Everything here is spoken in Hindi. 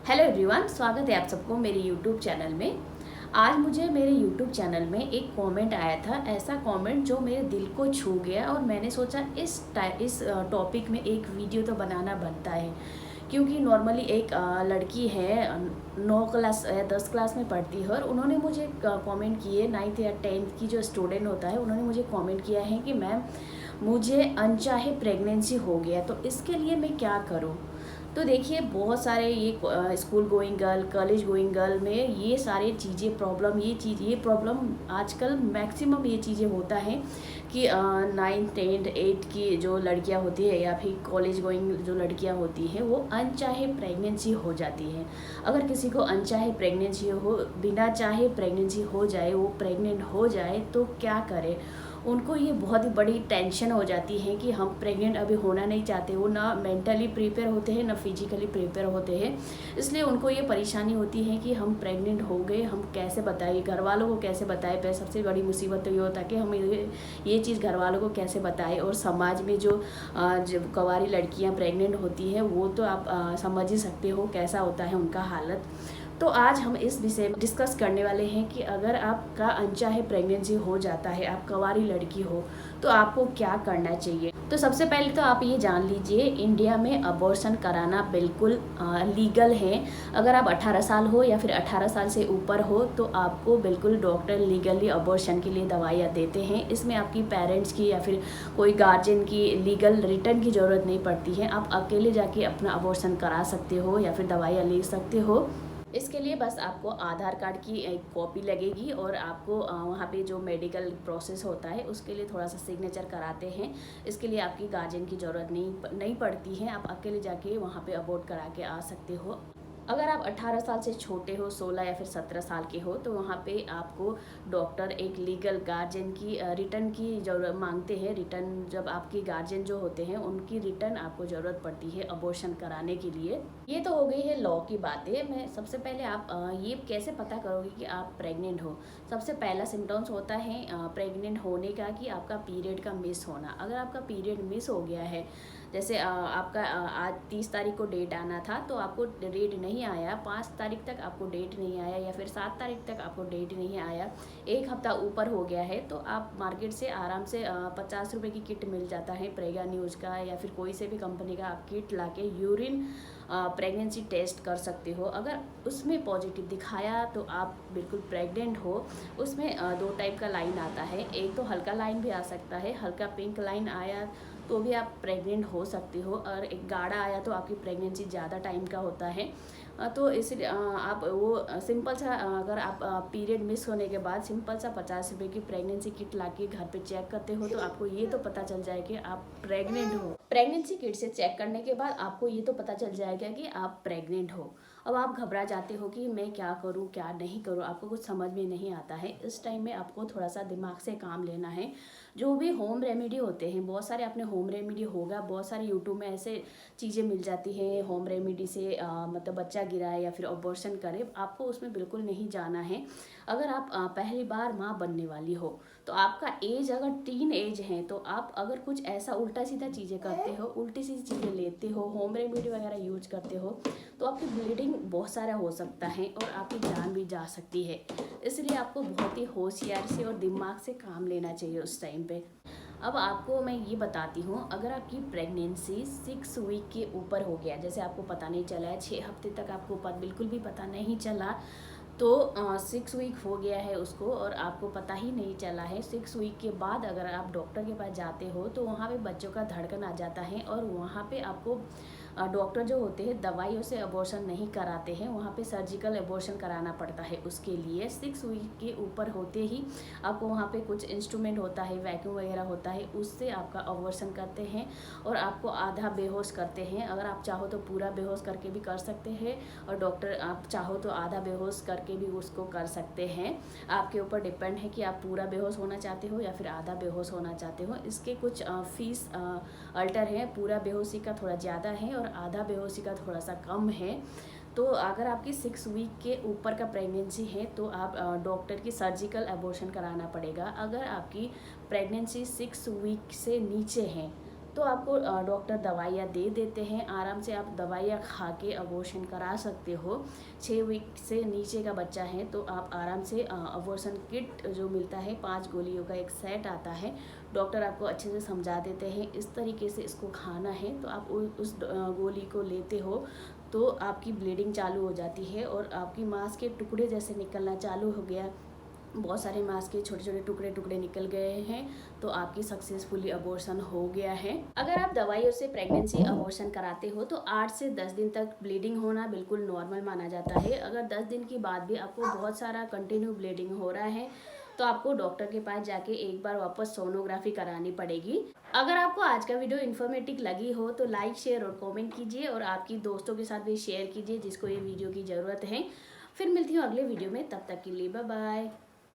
हेलो एवरीवन, स्वागत है आप सबको मेरे यूट्यूब चैनल में। आज मुझे मेरे यूट्यूब चैनल में एक कमेंट आया था, ऐसा कमेंट जो मेरे दिल को छू गया और मैंने सोचा इस टॉपिक में एक वीडियो तो बनाना बनता है। क्योंकि नॉर्मली एक लड़की है 9 क्लास या 10 क्लास में पढ़ती है और उन्होंने मुझे कमेंट किए, 9th या 10th की जो स्टूडेंट होता है उन्होंने मुझे कमेंट किया है कि मैम मुझे अनचाहे प्रेगनेंसी हो गया, तो इसके लिए मैं क्या करूं। तो देखिए, बहुत सारे ये school going girl, college going girl में ये सारी चीज़ें प्रॉब्लम ये प्रॉब्लम आजकल मैक्सिमम ये चीज़ें होता है कि 9th 10th 8th की जो लड़कियां होती है या फिर कॉलेज गोइंग जो लड़कियां होती हैं वो अनचाहे प्रेगनेंसी हो जाती है। अगर किसी को अनचाहे प्रेगनेंसी हो, बिना चाहे प्रेगनेंसी हो जाए, वो प्रेग्नेंट हो जाए तो क्या करे। उनको ये बहुत ही बड़ी टेंशन हो जाती है कि हम प्रेग्नेंट अभी होना नहीं चाहते। वो ना मेंटली प्रिपेयर होते हैं ना फिजिकली प्रिपेयर होते हैं, इसलिए उनको ये परेशानी होती है कि हम प्रेग्नेंट हो गए, हम कैसे बताइए, घर वालों को कैसे बताएं। पर सबसे बड़ी मुसीबत तो ये होता है कि हम ये चीज़ घर वालों को कैसे बताएं। और समाज में जो कवारी लड़कियाँ प्रेग्नेंट होती हैं वो तो आप समझ ही सकते हो कैसा होता है उनका हालत। तो आज हम इस विषय में डिस्कस करने वाले हैं कि अगर आपका अनचाहे प्रेगनेंसी हो जाता है, आप कवारी लड़की हो, तो आपको क्या करना चाहिए। तो सबसे पहले तो आप ये जान लीजिए, इंडिया में अबॉर्शन कराना बिल्कुल लीगल है। अगर आप 18 साल हो या फिर 18 साल से ऊपर हो तो आपको बिल्कुल डॉक्टर लीगली अबॉर्शन के लिए दवाइयाँ देते हैं। इसमें आपकी पेरेंट्स की या फिर कोई गार्जियन की लीगल रिटर्न की ज़रूरत नहीं पड़ती है। आप अकेले जाके अपना अबॉर्शन करा सकते हो या फिर दवाइयाँ ले सकते हो। इसके लिए बस आपको आधार कार्ड की एक कॉपी लगेगी और आपको वहाँ पे जो मेडिकल प्रोसेस होता है उसके लिए थोड़ा सा सिग्नेचर कराते हैं। इसके लिए आपकी गार्जियन की ज़रूरत नहीं पड़ती है। आप अकेले जाके वहाँ पे अबॉर्ट करा के आ सकते हो। अगर आप 18 साल से छोटे हो, 16 या फिर 17 साल के हो, तो वहाँ पे आपको डॉक्टर एक लीगल गार्जियन की रिटर्न की जरूरत मांगते हैं। रिटर्न जब आपकी गार्जियन जो होते हैं उनकी रिटर्न आपको ज़रूरत पड़ती है अबॉर्शन कराने के लिए। ये तो हो गई है लॉ की बातें। मैं सबसे पहले आप ये कैसे पता करोगे कि आप प्रेग्नेंट हो। सबसे पहला सिम्टम्स होता है प्रेग्नेंट होने का कि आपका पीरियड का मिस होना। अगर आपका पीरियड मिस हो गया है, जैसे आपका आज 30 तारीख को डेट आना था तो आपको डेट नहीं आया, 5 तारीख तक आपको डेट नहीं आया या फिर 7 तारीख तक आपको डेट नहीं आया, एक हफ्ता ऊपर हो गया है, तो आप मार्केट से आराम से 50 रुपये की किट मिल जाता है प्रेगा न्यूज़ का या फिर कोई से भी कंपनी का। आप किट ला के यूरिन प्रेगनेंसी टेस्ट कर सकते हो। अगर उसमें पॉजिटिव दिखाया तो आप बिल्कुल प्रेग्नेंट हो। उसमें 2 टाइप का लाइन आता है, एक तो हल्का लाइन भी आ सकता है, हल्का पिंक लाइन आया तो भी आप प्रेग्नेंट हो सकते हो, और एक गाढ़ा आया तो आपकी प्रेगनेंसी ज़्यादा टाइम का होता है। तो इसलिए आप वो सिंपल सा अगर आप पीरियड मिस होने के बाद सिंपल सा 50 रुपये की प्रेगनेंसी किट ला के घर पे चेक करते हो तो आपको ये तो पता चल जाएगा कि आप प्रेग्नेंट हो। प्रेगनेंसी किट से चेक करने के बाद आपको ये तो पता चल जाएगा कि आप प्रेग्नेंट हो। अब आप घबरा जाते हो कि मैं क्या करूं क्या नहीं करूं, आपको कुछ समझ में नहीं आता है। इस टाइम में आपको थोड़ा सा दिमाग से काम लेना है। जो भी होम रेमेडी होते हैं, बहुत सारे आपने होम रेमेडी होगा, बहुत सारे यूट्यूब में ऐसे चीज़ें मिल जाती हैं होम रेमेडी से मतलब बच्चा गिराए या फिर अबॉर्शन करे, आपको उसमें बिल्कुल नहीं जाना है। अगर आप पहली बार माँ बनने वाली हो तो आपका एज अगर टीन एज है तो आप अगर कुछ ऐसा उल्टा सीधा चीज़ें करते हो, उल्टी सीधी चीज़ें लेते हो, होम रेमेडी वगैरह यूज करते हो, तो आपकी ब्लीडिंग बहुत सारा हो सकता है और आपकी जान भी जा सकती है। इसलिए आपको बहुत ही होशियारी से और दिमाग से काम लेना चाहिए उस टाइम पे। अब आपको मैं ये बताती हूँ, अगर आपकी प्रेगनेंसी 6 वीक के ऊपर हो गया, जैसे आपको पता नहीं चला है, 6 हफ्ते तक आपको बिल्कुल भी पता नहीं चला, तो 6 वीक हो गया है उसको और आपको पता ही नहीं चला है, 6 वीक के बाद अगर आप डॉक्टर के पास जाते हो तो वहाँ पे बच्चों का धड़कन आ जाता है और वहाँ पे आपको डॉक्टर जो होते हैं दवाइयों से अबॉर्शन नहीं कराते हैं, वहाँ पे सर्जिकल अबॉर्शन कराना पड़ता है। उसके लिए 6 वीक के ऊपर होते ही आपको वहाँ पे कुछ इंस्ट्रूमेंट होता है, वैक्यूम वगैरह होता है, उससे आपका अबॉर्शन करते हैं और आपको आधा बेहोश करते हैं। अगर आप चाहो तो पूरा बेहोश करके भी कर सकते हैं और डॉक्टर आप चाहो तो आधा बेहोश करके भी उसको कर सकते हैं। आपके ऊपर डिपेंड है कि आप पूरा बेहोश होना चाहते हो या फिर आधा बेहोश होना चाहते हो। इसके कुछ फीस अल्टर है, पूरा बेहोशी का थोड़ा ज़्यादा है और आधा बेहोशी का थोड़ा सा कम है। तो अगर आपकी 6 वीक के ऊपर का प्रेगनेंसी है तो आप डॉक्टर की सर्जिकल अबॉर्शन कराना पड़ेगा। अगर आपकी प्रेगनेंसी 6 वीक से नीचे है तो आपको डॉक्टर दवाइयाँ दे देते हैं। आराम से आप दवाइयाँ खा के अबॉर्शन करा सकते हो। 6 वीक से नीचे का बच्चा है तो आप आराम से अबॉर्शन किट जो मिलता है 5 गोलियों का एक सेट आता है, डॉक्टर आपको अच्छे से समझा देते हैं इस तरीके से इसको खाना है। तो आप उस गोली को लेते हो तो आपकी ब्लीडिंग चालू हो जाती है और आपकी मांस के टुकड़े जैसे निकलना चालू हो गया, बहुत सारे मांस के छोटे छोटे टुकड़े टुकड़े निकल गए हैं, तो आपकी सक्सेसफुली अबॉर्शन हो गया है। अगर आप दवाइयों से प्रेगनेंसी अबॉर्शन कराते हो तो 8 से 10 दिन तक ब्लीडिंग होना बिल्कुल नॉर्मल माना जाता है। अगर 10 दिन के बाद भी आपको बहुत सारा कंटिन्यू ब्लीडिंग हो रहा है तो आपको डॉक्टर के पास जाके एक बार वापस सोनोग्राफी करानी पड़ेगी। अगर आपको आज का वीडियो इन्फॉर्मेटिव लगी हो तो लाइक, शेयर और कमेंट कीजिए और आपकी दोस्तों के साथ भी शेयर कीजिए जिसको ये वीडियो की ज़रूरत है। फिर मिलती हूँ अगले वीडियो में, तब तक के लिए बाय बाय।